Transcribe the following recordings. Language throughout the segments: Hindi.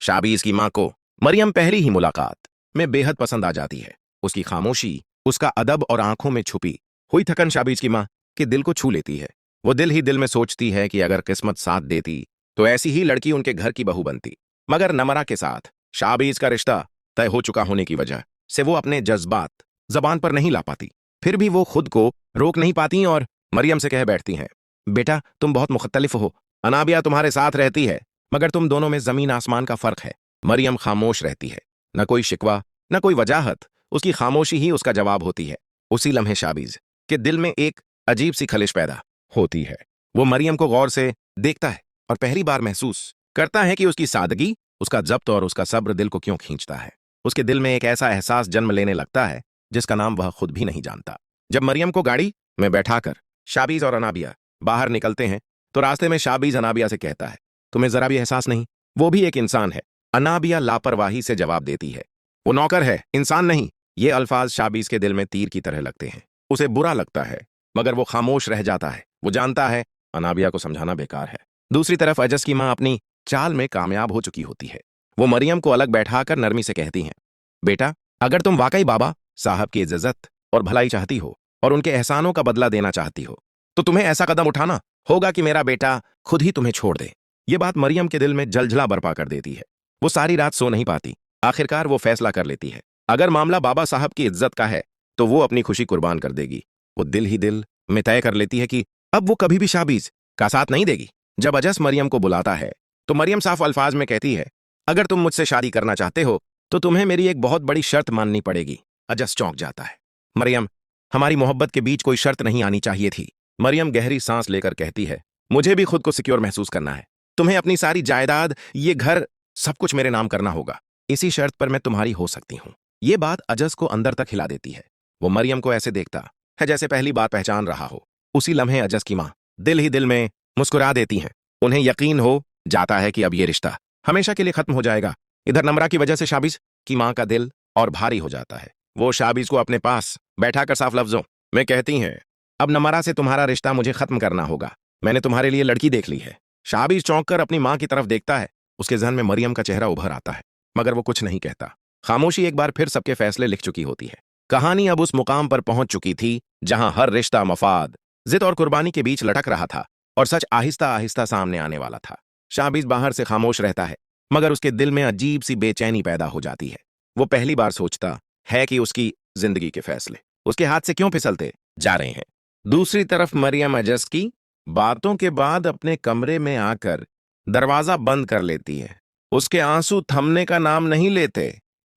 शाबीज की मां को मरियम पहली ही मुलाकात में बेहद पसंद आ जाती है। उसकी खामोशी, उसका अदब और आंखों में छुपी हुई थकन शाबीज की मां के दिल को छू लेती है। वो दिल ही दिल में सोचती है कि अगर किस्मत साथ देती तो ऐसी ही लड़की उनके घर की बहू बनती। मगर नमरा के साथ शाबीज का रिश्ता तय हो चुका होने की वजह से वो अपने जज्बात जबान पर नहीं ला पाती। फिर भी वो खुद को रोक नहीं पाती और मरियम से कह बैठती हैं, बेटा तुम बहुत मुख्तलिफ हो। अनाबिया तुम्हारे साथ रहती है मगर तुम दोनों में जमीन आसमान का फर्क है। मरियम खामोश रहती है, न कोई शिकवा न कोई वजाहत, उसकी खामोशी ही उसका जवाब होती है। उसी लम्हे शाबीज के दिल में एक अजीब सी खलिश पैदा होती है। वो मरियम को गौर से देखता है और पहली बार महसूस करता है कि उसकी सादगी, उसका जब्त और उसका सब्र दिल को क्यों खींचता है। उसके दिल में एक ऐसा एहसास जन्म लेने लगता है जिसका नाम वह खुद भी नहीं जानता। जब मरियम को गाड़ी में बैठाकर शाबीज और अनाबिया बाहर निकलते हैं तो रास्ते में शाबीज अनाबिया से कहता है, तुम्हें जरा भी एहसास नहीं, वो भी एक इंसान है। अनाबिया लापरवाही से जवाब देती है, वो नौकर है, इंसान नहीं। ये अल्फाज शाबीज के दिल में तीर की तरह लगते हैं। उसे बुरा लगता है मगर वो खामोश रह जाता है। वो जानता है अनाबिया को समझाना बेकार है। दूसरी तरफ अजस की मां अपनी चाल में कामयाब हो चुकी होती है। वो मरियम को अलग बैठाकर नरमी से कहती हैं, बेटा अगर तुम वाकई बाबा साहब की इज्जत और भलाई चाहती हो और उनके एहसानों का बदला देना चाहती हो तो तुम्हें ऐसा कदम उठाना होगा कि मेरा बेटा खुद ही तुम्हें छोड़ दे। ये बात मरियम के दिल में जलजला बर्पा कर देती है। वो सारी रात सो नहीं पाती। आखिरकार वो फैसला कर लेती है, अगर मामला बाबा साहब की इज्जत का है तो वो अपनी खुशी कुर्बान कर देगी। वो दिल ही दिल में तय कर लेती है कि अब वो कभी भी शाबीज का साथ नहीं देगी। जब अजस मरियम को बुलाता है तो मरियम साफ अल्फाज में कहती है, अगर तुम मुझसे शादी करना चाहते हो तो तुम्हें मेरी एक बहुत बड़ी शर्त माननी पड़ेगी। अजस चौंक जाता है, मरियम हमारी मोहब्बत के बीच कोई शर्त नहीं आनी चाहिए थी। मरियम गहरी सांस लेकर कहती है, मुझे भी खुद को सिक्योर महसूस करना है। तुम्हें अपनी सारी जायदाद, ये घर, सब कुछ मेरे नाम करना होगा। इसी शर्त पर मैं तुम्हारी हो सकती हूं। ये बात अजस को अंदर तक हिला देती है। वो मरियम को ऐसे देखता है जैसे पहली बार पहचान रहा हो। उसी लम्हे अजस की मां दिल ही दिल में मुस्कुरा देती हैं। उन्हें यकीन हो जाता है कि अब ये रिश्ता हमेशा के लिए खत्म हो जाएगा। इधर नमरा की वजह से शाबीज की मां का दिल और भारी हो जाता है। वो शाबीज को अपने पास बैठाकर साफ लफ्जों में कहती हैं, अब नमरा से तुम्हारा रिश्ता मुझे खत्म करना होगा। मैंने तुम्हारे लिए लड़की देख ली है। शाबीज चौंक कर अपनी मां की तरफ देखता है। उसके जहन में मरियम का चेहरा उभर आता है मगर वो कुछ नहीं कहता। खामोशी एक बार फिर सबके फैसले लिख चुकी होती है। कहानी अब उस मुकाम पर पहुंच चुकी थी जहां हर रिश्ता मफाद, जिद और कुर्बानी के बीच लटक रहा था और सच आहिस्ता आहिस्ता सामने आने वाला था। शाबीज बाहर से खामोश रहता है मगर उसके दिल में अजीब सी बेचैनी पैदा हो जाती है। वो पहली बार सोचता है कि उसकी जिंदगी के फैसले उसके हाथ से क्यों फिसलते जा रहे हैं। दूसरी तरफ मरियम अजस की बातों के बाद अपने कमरे में आकर दरवाजा बंद कर लेती है। उसके आंसू थमने का नाम नहीं लेते।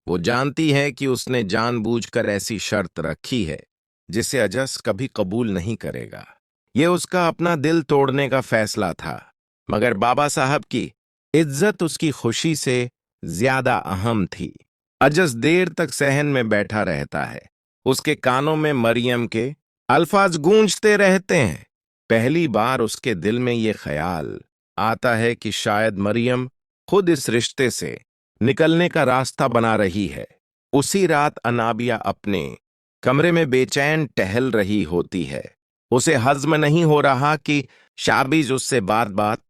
वो जानती है कि उसने जानबूझकर ऐसी शर्त रखी है जिसे अजस कभी कबूल नहीं करेगा। ये उसका अपना दिल तोड़ने का फैसला था मगर बाबा साहब की इज्जत उसकी खुशी से ज्यादा अहम थी। अजस देर तक सहन में बैठा रहता है। उसके कानों में मरियम के अल्फाज गूंजते रहते हैं। पहली बार उसके दिल में ये ख्याल आता है कि शायद मरियम खुद इस रिश्ते से निकलने का रास्ता बना रही है। उसी रात अनाबिया अपने कमरे में बेचैन टहल रही होती है। उसे हज्म नहीं हो रहा कि शाबीज उससे बात बात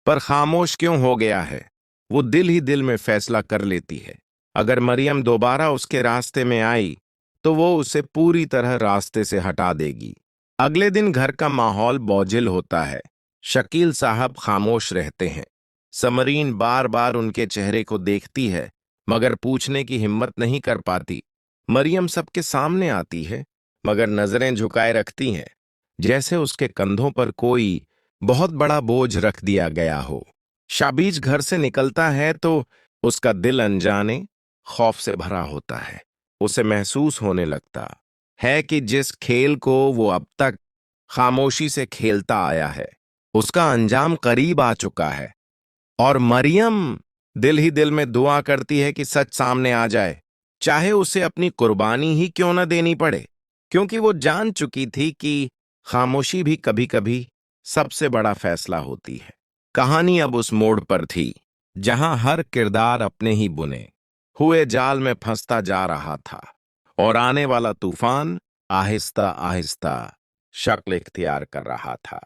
पर खामोश क्यों हो गया है। वो दिल ही दिल में फैसला कर लेती है, अगर मरियम दोबारा उसके रास्ते में आई तो वो उसे पूरी तरह रास्ते से हटा देगी। अगले दिन घर का माहौल बोझिल होता है। शकील साहब खामोश रहते हैं। समरीन बार बार उनके चेहरे को देखती है मगर पूछने की हिम्मत नहीं कर पाती। मरियम सबके सामने आती है मगर नजरें झुकाए रखती हैं जैसे उसके कंधों पर कोई बहुत बड़ा बोझ रख दिया गया हो। शाबीज घर से निकलता है तो उसका दिल अनजाने खौफ से भरा होता है। उसे महसूस होने लगता है कि जिस खेल को वो अब तक खामोशी से खेलता आया है उसका अंजाम करीब आ चुका है। और मरियम दिल ही दिल में दुआ करती है कि सच सामने आ जाए, चाहे उसे अपनी कुर्बानी ही क्यों न देनी पड़े, क्योंकि वो जान चुकी थी कि खामोशी भी कभी कभी सबसे बड़ा फैसला होती है। कहानी अब उस मोड़ पर थी जहां हर किरदार अपने ही बुने हुए जाल में फंसता जा रहा था और आने वाला तूफान आहिस्ता आहिस्ता शक्ल इख्तियार कर रहा था।